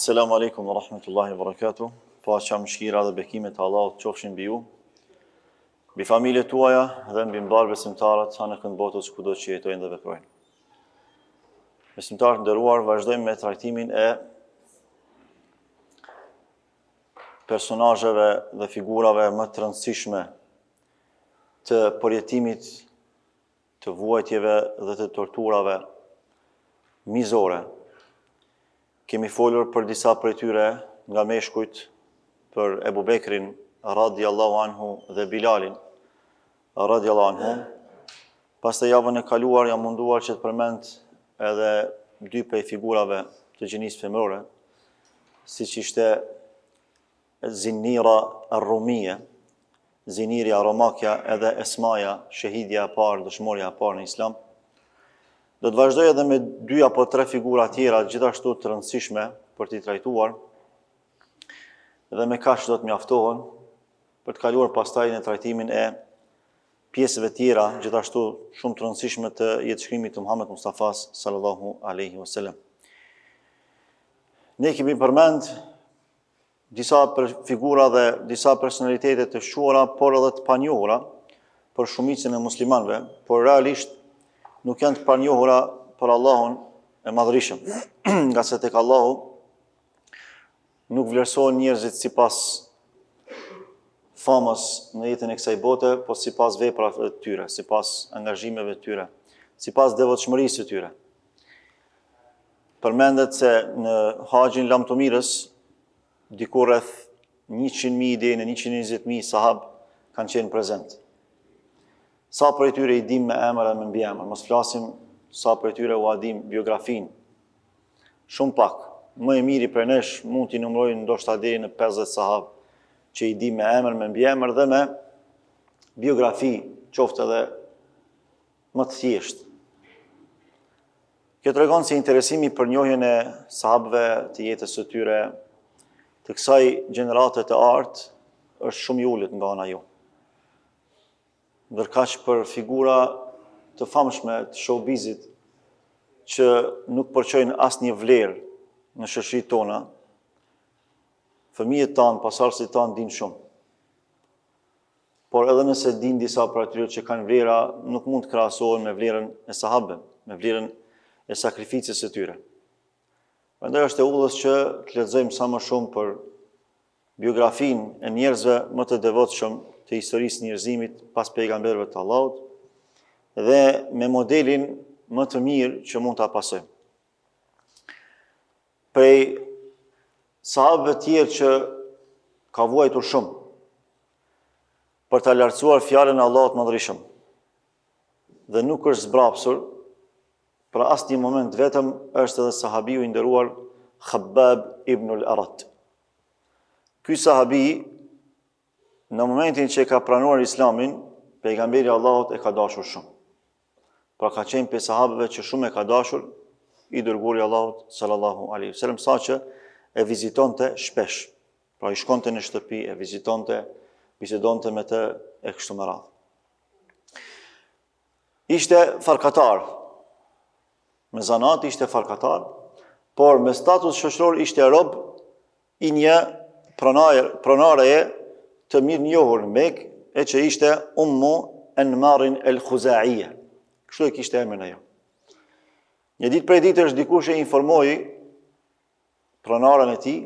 Assalamu alaikum wa rahmatullahi wa barakatuh. Paqja, mëshira dhe bekimet e Allahut qofshin mbi ju, mbi familjet tuaja dhe mbi mbar besimtarët në kënd botës kudo që jetojnë dhe veprojnë. Besimtarët nderuar, vazhdojmë me trajtimin e personazheve dhe figurave më të rëndësishme të përjetimit të vuajtjeve dhe të torturave mizore. Kemi folur për disa prej tyre nga meshkujt, për Ebu Bekrin radiallahu anhu dhe Bilalin radiallahu anhu. Pastaj javën e kaluar jam munduar që të përmend edhe dy prej figurave të gjinisë femërore, siç ishte Zinira ar-Rumie, Zinirja Romakja edhe Esmaja, shahidja e parë, dëshmorja e parë në Islam. Do të vazhdoj edhe me dy apo tre figura tjera gjithashtu të rëndësishme për t'i trajtuar, dhe me kaq do të mjaftohen për të kaluar pastaj në trajtimin e pjesëve tjera gjithashtu shumë të rëndësishme të jetëshkrimit të Muhammed Mustafas sallallahu alaihi wasallam. Ne kemi përmend disa figura dhe disa personalitete të shuara, por edhe të panjohura për shumicën e muslimanëve, por realisht nuk janë të panjohura për Allahun e madhërisëm, nga se tek Allahu nuk vlerësohen njerëzit sipas famës në jetën e kësaj bote, po sipas veprave të tyre, sipas angazhimeve të tyre, sipas devotshmërisë së tyre. Përmendet se në haxhin lamtomirës diku rreth 100.000 deri në 120.000 sahab kanë qenë prezent. Sa për e tyre i dim me emër dhe me mbiemër, mos flasim sa për e tyre u adim biografin. Shumë pak, më e miri për nesh mund t'i numrojnë ndoshta deri në 50 sahabë që i dim me emër, me mbiemër dhe me biografi, qoftë edhe më të thjeshtë. Kjo tregon se interesimi për njohjen e sahabëve të jetës së tyre, të kësaj gjenerate të artë, është shumë i ulët nga ana jonë. Ndërkaq për figura të famshme të showbizit që nuk përqojnë asnjë vlerë në shoqëritë tona, fëmijët tanë, pasardhësit tanë dinë shumë. Por edhe nëse dinë disa për atyre që kanë vlera, nuk mund të krahasohen me vlerën e sahabëve, me vlerën e sakrificës së tyre. Prandaj është e udhës që të lexojmë sa më shumë për biografinë e njerëzve më të devotshëm të historisë njerëzimit pas pejgamberëve të Allahut dhe me modelin më të mirë që mund ta pasojmë. Prej sahabëve tjerë që ka vuajtur shumë për ta lartësuar fjalën e Allahut madhërisëm dhe nuk është zbrapsur për asnjë moment vetëm, është edhe sahabiu i nderuar Khabbab ibn al-Arat. Ky sahabi në momentin që ka pranuar Islamin, pejgamberi Allahut e ka dashur shumë. Pra ka qenë prej sahabëve që shumë e ka dashur i dërguari i Allahut sallallahu alaihi wasallam, saqë e vizitonte shpesh. Pra i shkonte në shtëpi, e vizitonte, bisedonte me të e kështu me radhë. Ishte farkatar. Me zanat ishte farkatar, por me status shoqëror ishte rob i një pronareje të mirë njohur në Mekë, e që ishte Ummu Anmarin el-Khuzaia. Kështu e kishte emrin ajo. Një ditë prej ditësh dikush e informoi pronaren e tij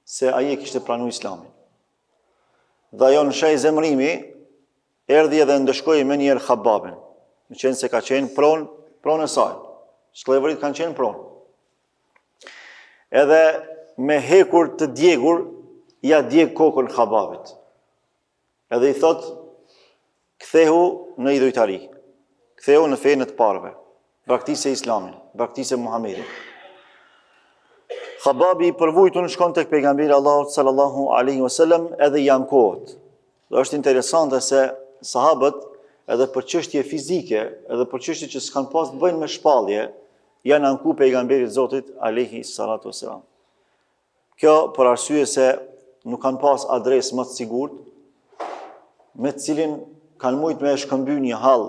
se ai e kishte pranuar Islamin. Dhe ajo në shej zemrimi erdhi edhe ndëshkoi më njëherë Khabbabin, në qenë se ka qenë pronë e saj. Shklevërit kanë qenë pronë. Edhe me hekur të djegur, ja djeg kokën Khabbabit. Edhe i thot, kthehu në idhujtari, kthehu në fenë të parëve, braktise Islamin, braktise Muhamedit. Khabbabi i përvujtur shkon tek pejgamberi Allahut sallallahu alaihi wasallam edhe i ankohet. Dhe është interesante se sahabët edhe për çështje fizike, edhe për çështje që s'kan pas të bëjnë me shpallje, janë anku pejgamberit Zotit alaihi salatu wasalam. Kjo për arsye se nuk kanë pas adresë më të sigurt, me të cilin kanë mujt me shkëmby një hall,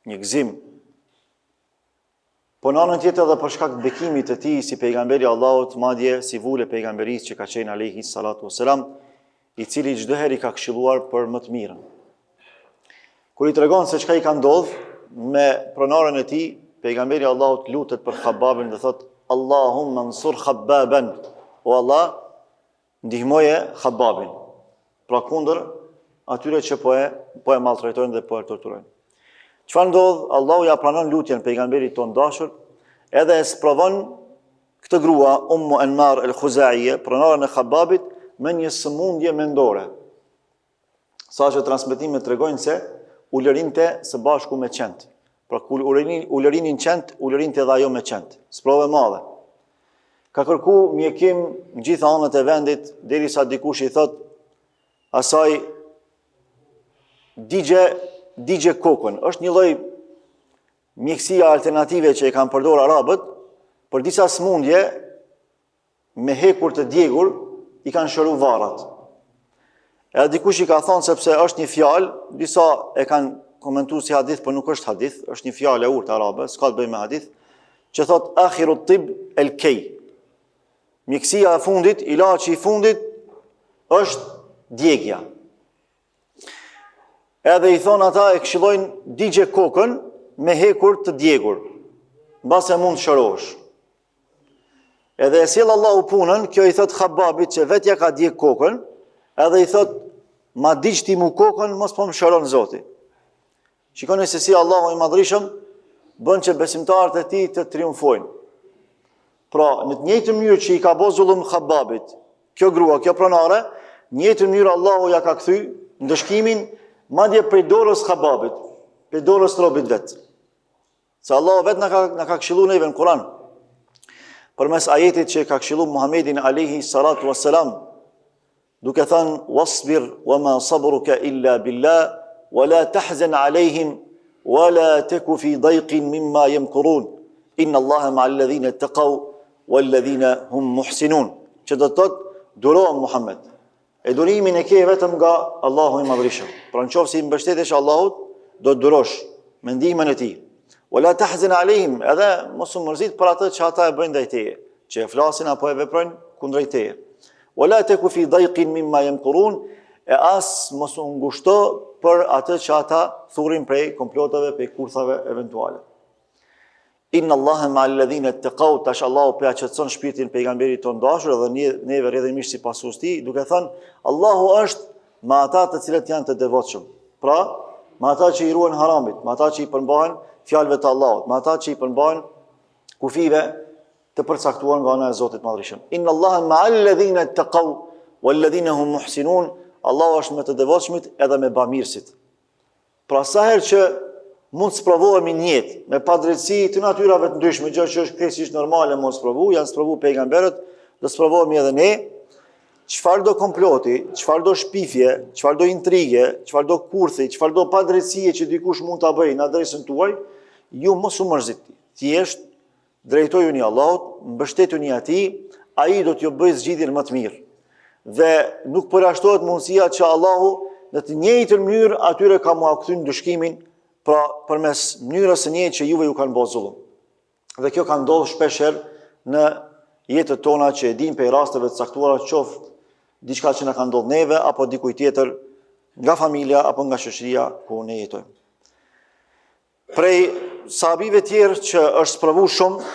një gëzim, po në anën tjetër edhe për shkak të bekimit të tij si pejgamberi Allahut, madje si vule pejgamberisë që ka qenë alayhi salatu wassalam, i cili çdo herë i ka këshilluar për më të mirën. Kur i tregon se çka i ka ndodhur me pronarën e tij, pejgamberi Allahut lutet për Khabbabin dhe thot: Allahumma ansur Khabbaban, o Allah, ndihmoje Khabbabin. Pra kundër atyre që po e maltretojnë dhe po e torturojnë. Çfarë ndodh? Allahu ja pranon lutjen pejgamberit ton dashur, edhe e sprovon këtë grua Ummu Anmar al-Khuzaiye, pronarën e Khabbabit, me një sëmundje mendore. Saqë transmetimet tregojnë se u lërinte së bashku me qend. Pra kur u lërinin qend, u lërinte edhe ajo me qend. Sprovë e madhe. Ka kërku mjekim në gjitha anët e vendit, derisa dikush i thot asaj digje kokën. Është një lloj mjekësia alternative që e kanë përdorur arabët për disa smundje me hekur të djegur i kanë shëru varrat. Edhe dikush i ka thonë sepse është një fjalë, disa e kanë komentuar si hadith, por nuk është hadith, është një fjalë e urtë arabe, s'ka të bëjë me hadith, që thot akhiru tib el kej. Mjekësia e fundit, ilaçi i fundit është djegja. Edhe i thonë ata e këshillojnë digje kokën me hekur të djegur, mbase mund të shërosh. Edhe e sjell Allahu punën, kjo i thot Khabbabit që vetja ka djeg kokën, edhe i thot ma digj ti mu kokën, mos po më shëron Zoti. Shikoni se si Allahu i madhrishëm bën që besimtarët e tij të triumfojnë. Pra, në të njëjtën mënyrë që i ka bërë zullum Khabbabit, kjo grua, kjo pronare, në të njëjtën mënyrë Allahu ja ka kthy ndëshkimin madje prej dorës Khabbabit, prej dorës robit vet. Se Allahu vet na ka këshilluar neve në Kur'an. Përmes ajetit që ka këshilluar Muhamedit alayhi salatu wassalam, duke thënë wasbir wama sabruka illa billah wala tahzan alayhim wala taku fi dayqin mimma yamkurun inna Allaha ma'al ladhina ittaqaw wal ladhina hum muhsinun. Që do të thotë durohem Muhammed. E durimin e ke vetëm nga Allahu i madhrishëm. Pra nëse i mbështetesh Allahut, do të durosh me ndihmën e tij. Wala tahzan alayhim, edhe mos u mërzit për atë që ata e bëjnë ndaj teje, që e flasin apo e veprojnë kundrejt teje. Wala taku fi dayqin mimma yamkurun, e as mos u ngushto për atë që ata thurin prej komplotave, prej kurthave eventuale. Inna Allaha ma'al ladhina ittaqaw, tash Allahu po ja qetson shpirtin pejgamberit ton dashur dhe neve rrjedhimisht si pasues ti, duke thënë Allahu është me ata të cilët janë të devotshëm. Pra, me ata që i ruajnë haramit, me ata që i përmbahen fjalëve të Allahut, me ata që i përmbahen kufive të përcaktuar nga ana e Zotit Madhreshëm. Inna Allaha ma'al ladhina ittaqaw wal ladhina hum muhsinun. Allahu është me të devotshmit edhe me bamirësit. Pra sa herë që mund të sprovohemi në jetë me padrejtësi të natyrave të ndryshme, gjë që është krejtësisht normale mos sprovu, janë sprovu pejgamberët, do sprovohemi edhe ne. Çfarë do komploti, çfarë do shpifje, çfarë do intrige, çfarë do kurthi, çfarë do padrejtësie që dikush mund ta bëjë në adresën tuaj, ju mos u mërzitni. Thjesht drejtojuni Allahut, mbështetuni atij, ai do t'ju bëjë zgjidhjen më të mirë. Dhe nuk përjashtohet mundësia që Allahu në të njëjtën mënyrë atyre ka mua kthyr ndëshkimin, pra përmes mënyrës së njëjtë që juve ju kanë bërë zullum. Dhe kjo ka ndodhur shpeshherë në jetët tona që e dim për rasteve të caktuara, qoftë diçka që na ka ndodhur neve apo dikujt tjetër nga familja apo nga shoqëria ku ne jetojmë. Prej sahabive tjerë që është sprovuar shumë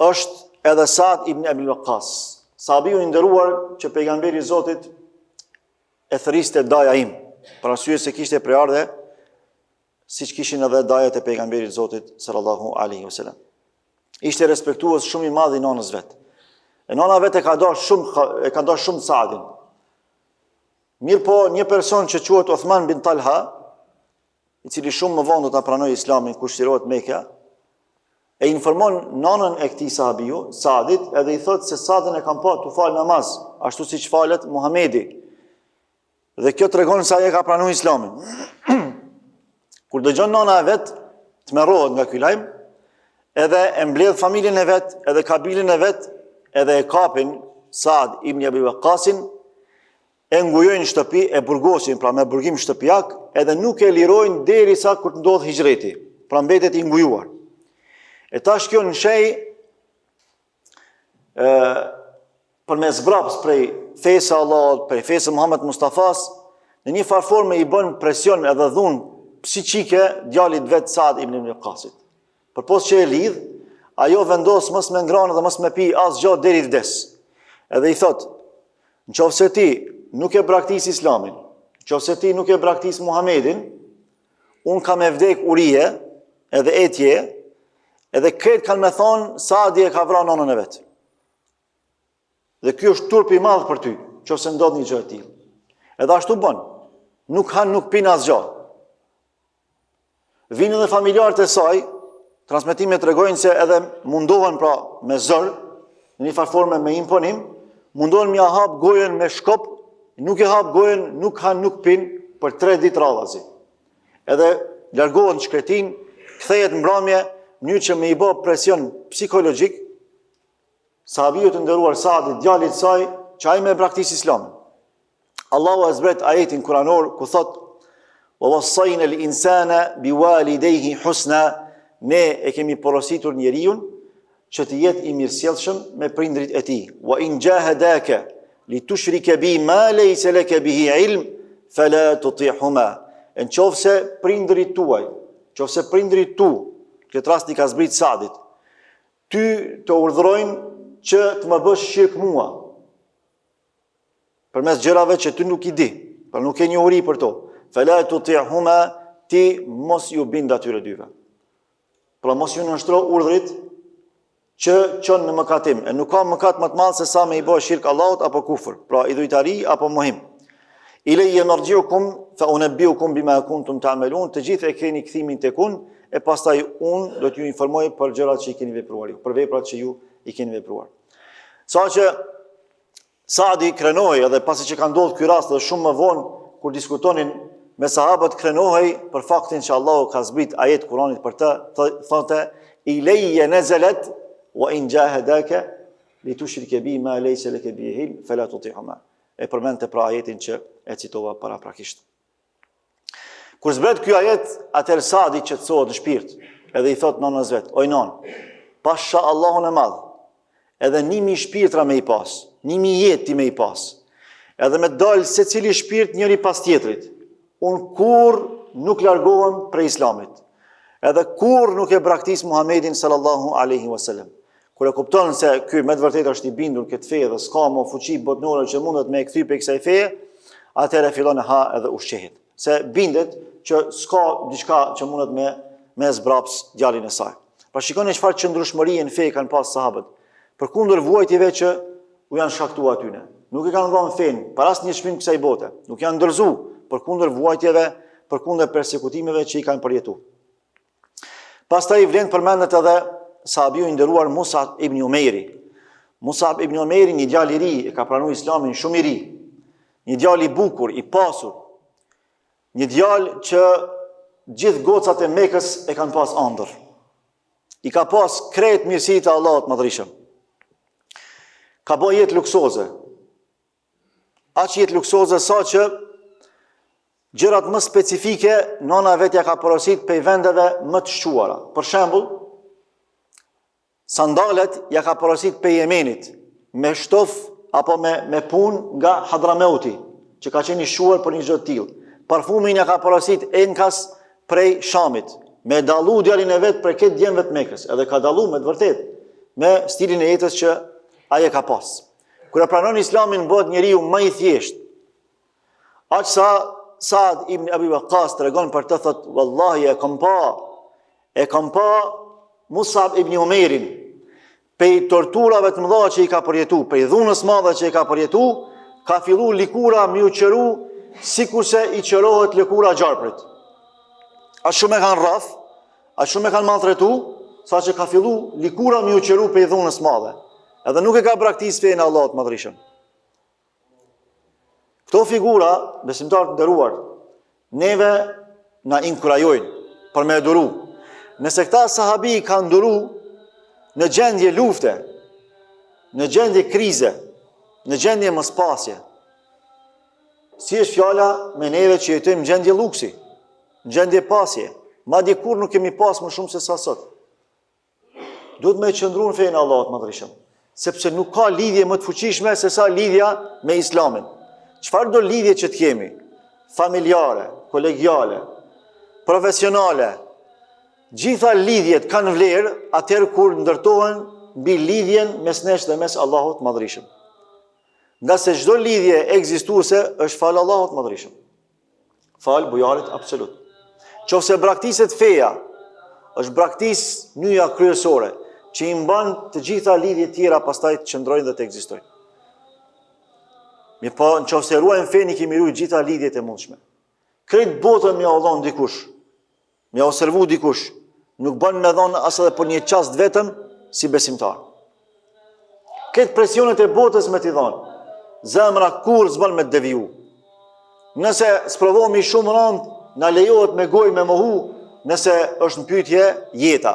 është edhe Sa'd ibn Abi Waqqas. Sahabiu i nderuar që pejgamberi i Zotit e thëriste daja im, për arsye se kishte preardhje siç kishin edhe dajet e pejgamberit Zotit sallallahu alaihi wasallam. Ishte respektues shumë i madh i nonës vet. E nona vet e ka dashur shumë Saadin. Mirë po, një person që quhet Uthman bin Talha, i cili shumë më vonë do ta pranoi Islamin kur shtirohet Mekka, e informon nonën e këtij sahabiu, Saadit, edhe i thotë se Saadin e kam pa tu fal namaz, ashtu siç falet Muhamedi. Dhe kjo tregon se ai ka pranuar Islamin. Kur dëgjon nona e vet, tmerrohet nga ky lajm, edhe e mbledh familjen e vet, edhe kabilin e vet, edhe e kapin Sa'd ibn Abi Waqqasin, e ngujojnë shtëpi, e burgosin, pra me burgim shtëpiak, edhe nuk e lirojnë derisa kur të ndodh hijreti, pra mbetet i ngujuar. E tash kjo në shej për me zbraps prej fesë Allah, prej fesë Muhammed Mustafas, në një farforme i bën presion edhe dhun psiqike djalit vetë Saad ibn Waqasit. Për pos që e lidh, ajo vendos mos me ngranë dhe mos me pi as gjatë deri vdes. Edhe i thot, nëse ti nuk e braktis Islamin, nëse ti nuk e braktis Muhammedin, unë kam e vdek urije, edhe etje, edhe këtë kanë me thonë, Saadi e ka vra nonën e vetë. Dhe kjo është turp i madh për ty, nëse ndodh një gjë e tillë. Edhe ashtu bën, nuk han, nuk pin asgjë. Vinë edhe familjarët e saj, transmetimet tregojnë se edhe mundohen pra me zër, në një farforme me imponim, mundohen m'ia hap gojen me shkop, nuk e hap gojen, nuk han, nuk pin për 3 ditë radhazi. Edhe largohet në shkretin, kthehet në mbrëmje, mënyrë që me i bë presion psikologjik, sahabiu të nderuar Saadit, djalit saj, që ai me braktis Islamin. Allahu e zbret ajetin kuranor ku thot: "Wa wassayna al-insana biwalidayhi husna", ne e kemi porositur njeriu që të jetë i mirësjellshëm me prindrit e tij. "Wa in jahadaka litushrika bi ma laysa laka bihi ilm fala tuti'huma", nëse prindrit tuaj, nëse prindrit tu, këtë rast i ka zbrit Saadit, ty të urdhërojnë që të më bësh shirk mua, përmes gjërave që ty nuk i di, për nuk e njohuri për to. Fala tuti'huma, ti mos ju bind atyre dyve. Pra mos ju nënshtro urdhrit që çon në mëkatim. E nuk ka mëkat më të madh se sa me i bë shirk Allahut apo kufër, pra idhujtari apo mohim. Ilayya marji'ukum fa unabbi'ukum bima kuntum ta'malun, të gjithë e keni kthimin tek unë, e pastaj unë do t'ju informoj për gjërat që i keni vepruar, për veprat që ju i keni vepruar. Sa që Saadi krenohej, edhe pasi që ka ndodhur ky rast dhe shumë më vonë kur diskutonin me sahabët, krenohej për faktin që Allahu ka zbrit ajet Kuranit për të, thotë: "Ilayya nazalat wa in jahadaka litushrika bi ma laysa laka bihi ilm fala tuti'huma." E përmendte pra ajetin që e citova paraprakisht. Kur zbret ky ajet, atëherë Saadi qetësohet në shpirt, edhe i thot nonës vet: "O non, pasha Allahun e madh, edhe 1000 shpirtra me i pas, 1000 jetë ti me i pas, edhe me dalë se cili shpirt njëri pas tjetrit, unë kur nuk largohem prej Islamit, edhe kur nuk e braktis Muhammedin sallallahu alaihi wasallam." Kur e kupton se ky me të vërtetë është i bindur këtë fe dhe s'ka më fuqi botnore që mundet me e kthy pe kësaj feje, atëherë fillon e ha edhe ushqehet. Se bindet që s'ka diçka që mundet me zbraps djalin e saj. Pra shikoni çfarë qëndrueshmërie në fe kanë pas sahabët, përkundër vuajtjeve që u janë shkaktuar atyne. Nuk e kanë dhënë fen para asnjë çmim kësaj bote. Nuk janë ndërzu përkundër vuajtjeve, përkundër persekutimeve që i kanë përjetuar. Pastaj vlen përmendet edhe sahabiu i nderuar Mus'ab ibn Umairi. Mus'ab ibn Umairi, një djalë i ri, e ka pranuar Islamin shumë i ri. Një djalë i bukur, i pasur. Një djalë që gjithë gocat e Mekës e kanë pas ëndër. I ka pas krejt mirësitë e Allahut Madhrishëm. Ka bën jetë luksoze. Aq jetë luksoze sa që gjërat më specifike nona vetja ka porosit pe vendeve më të shquara. Për shembull, sandalet ja ka porosit pe Jemenit, me shtof apo me punë nga Hadrameuti, që ka qenë i shquar për një gjë të tillë. Parfumin ja ka porosit enkas prej Shamit, me dallu djalin e vet prej këtë djemve të Mekës, edhe ka dallu me të vërtetë me stilin e jetës që ai e ka pas. Kur e pranon Islamin bëhet njeriu më i thjeshtë. Aq sa Saad ibn Abi Waqqas tregon për të, thot: "Wallahi e kam pa Mus'ab ibn Umairin pe torturave të mëdha që i ka përjetu, pe dhunës madhe që i ka përjetu, ka fillu likura mi u qëru sikurse i qërohet lëkura gjarprit. A shumë e kanë rraf, a shumë e kanë maltretu, sa që ka fillu likura mi u qëru pe dhunës madhe. Edhe nuk e ka braktis fejnë Allahut Madhrishëm. Këto figura, besimtarë të nderuar, neve na inkurajojnë për me duru. Nëse këta sahabi kanë duru në gjendje lufte, në gjendje krize, në gjendje mospasje, si është fjala me neve që jetojmë në gjendje luksi, në gjendje pasje, madje kur nuk kemi pas më shumë se sa sot. duhet me qëndruar në fenë e Allahut Madhërisëm, sepse nuk ka lidhje më të fuqishme se sa lidhja me Islamin. Çfarë do lidhje që të kemi, familjare, kolegiale, profesionale, gjitha lidhjet kanë vlerë atëherë kur ndërtohen mbi lidhjen mes nesh dhe mes Allahut Madhërisëm. Nga se çdo lidhje ekzistuese është falë Allahut Madhërisëm. Falë bujarit absolut. Qofse braktiset feja, është braktis nyja kryesore, që i mban të gjitha lidhjet tjera pastaj të qëndrojnë dhe të ekzistojnë. Mi po, në qofse ruajmë fenë, i kemi ruajtur gjitha lidhjet e mundshme. Krejt botën mja u dhon dikush, mja u servu dikush, nuk bën me dhon as edhe për një çast vetëm si besimtar. Këtë presionet e botës me t'i dhon, zemra kur s'bën me të deviju. Nëse sprovohemi shumë rënd, na lejohet me gojë me mohu, nëse është në pyetje jeta,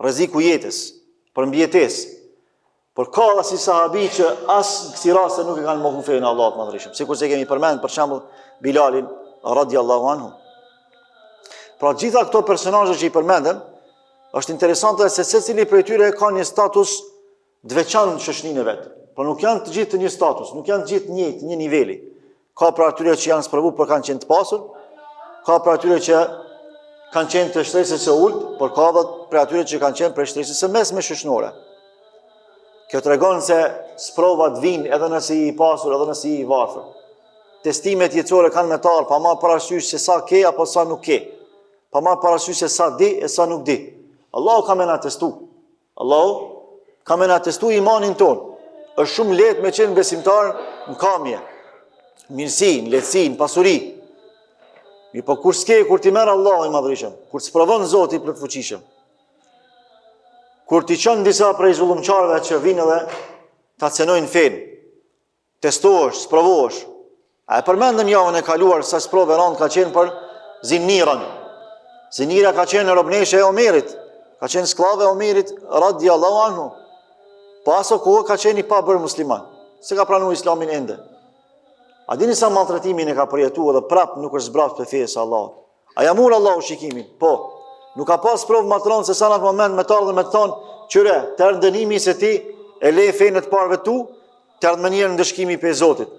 rreziku jetës, për mbjetesë. Por ka dhe si sahabi që as në kësi raste nuk e kanë mohu fejnë Allahut Madhërisëm, sikur se kemi përmend për shembull Bilalin radiallahu anhu. Pra gjitha këto personazhe që i përmendëm, është interesante se secili prej tyre ka një status të veçantë në shoqërinë e vet. Por nuk janë të gjithë të një status, nuk janë të gjithë njëjtë, një niveli. Ka pra atyre që janë sprovu për kanë qenë të pasur, ka pra atyre që kanë qenë të shtresës së ulët, por ka dhe për atyre që kanë qenë për shtresës së mesme shoqërore. Kjo tregon se sprovat vijnë edhe nëse i pasur, edhe nëse i varfër. Testimet jetësore kanë me tarë, pa marrë parasysh se sa ke apo sa nuk ke. Pa marrë parasysh se sa di e sa nuk di. Allahu ka me na testu. Allahu ka me na testu imanin ton. Është shumë lehtë me qenë besimtar në kamje, mirësi, lehtësi, pasuri. Mi po kur s'ke, kur ti merr Allahu i Madhërisëm, kur s'provon Zoti i plotfuqishëm, kur ti qënë disa prej zullumqarëve që vinë dhe ta cenojnë fenë, testohesh, sprovohesh. A e përmendëm javën e kaluar sa sprove rand ka qenë për Zinirën. Zinira ka qenë robneshe e Omerit, ka qenë sklave e Omerit radiallahu anhu. Po aso kohë ka qenë i pa bërë musliman, se ka pranuar Islamin ende. A dini sa maltretimin e ka përjetuar dhe prap nuk është zbrapë për fejes Allahut. A ja mur Allahu shikimin? Po. Nuk ka pas provë matron se sa në atë moment me të ardhe me të thonë, qyre, të ardhë dënimi se ti e le fejnë të parve tu, të ardhë më njerë në dëshkimi për Zotit.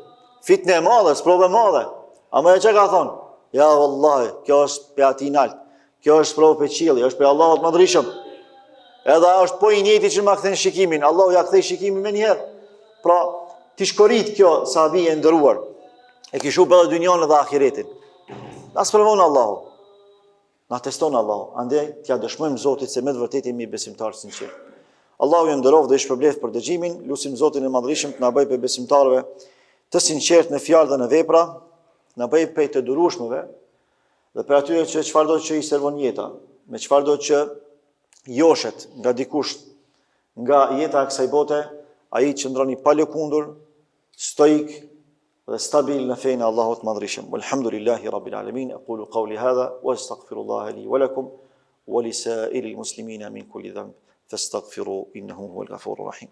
Fitne e madhe, sprove madhe. A më e që ka thonë? Ja, vallahi, kjo është për ati naltë, kjo është sprove për qili, është për Allahut Madhërisëm. Edhe është po i njëti që ma këthen shikimin, Allahu ja këthej shikimin me njerë. Pra, ti shkorit kjo sahabi e ndëruar, e kishu për edhe dynjanë dhe ahiretin. Na sprovon Allahu. Na teston Allahu, andaj t'ja dëshmojmë Zotit se me të vërtetë jemi besimtarë sinqert. Allahu ju nderoj dhe ju shpërbleft për dëgjimin, lutim Zotin e Madhërisëm të na bëjë për besimtarëve të sinqert në fjalë dhe në vepra, na bëjë për të durueshmëve dhe për atyre që çfarëdo që i servon jeta, me çfarëdo që joshet nga dikush nga jeta e kësaj bote, ai qëndroni pa lëkundur, stoik dhe stabil në fejnë Allahut Madhërisëm. Walhamdulillahi Rabbil Alamin, aqulu qawli hadha, wa astaghfirullaha li wa lakum, wa li sa'iril muslimina min kulli dhanb, fastaghfiru innahu huwal ghafurur rahim.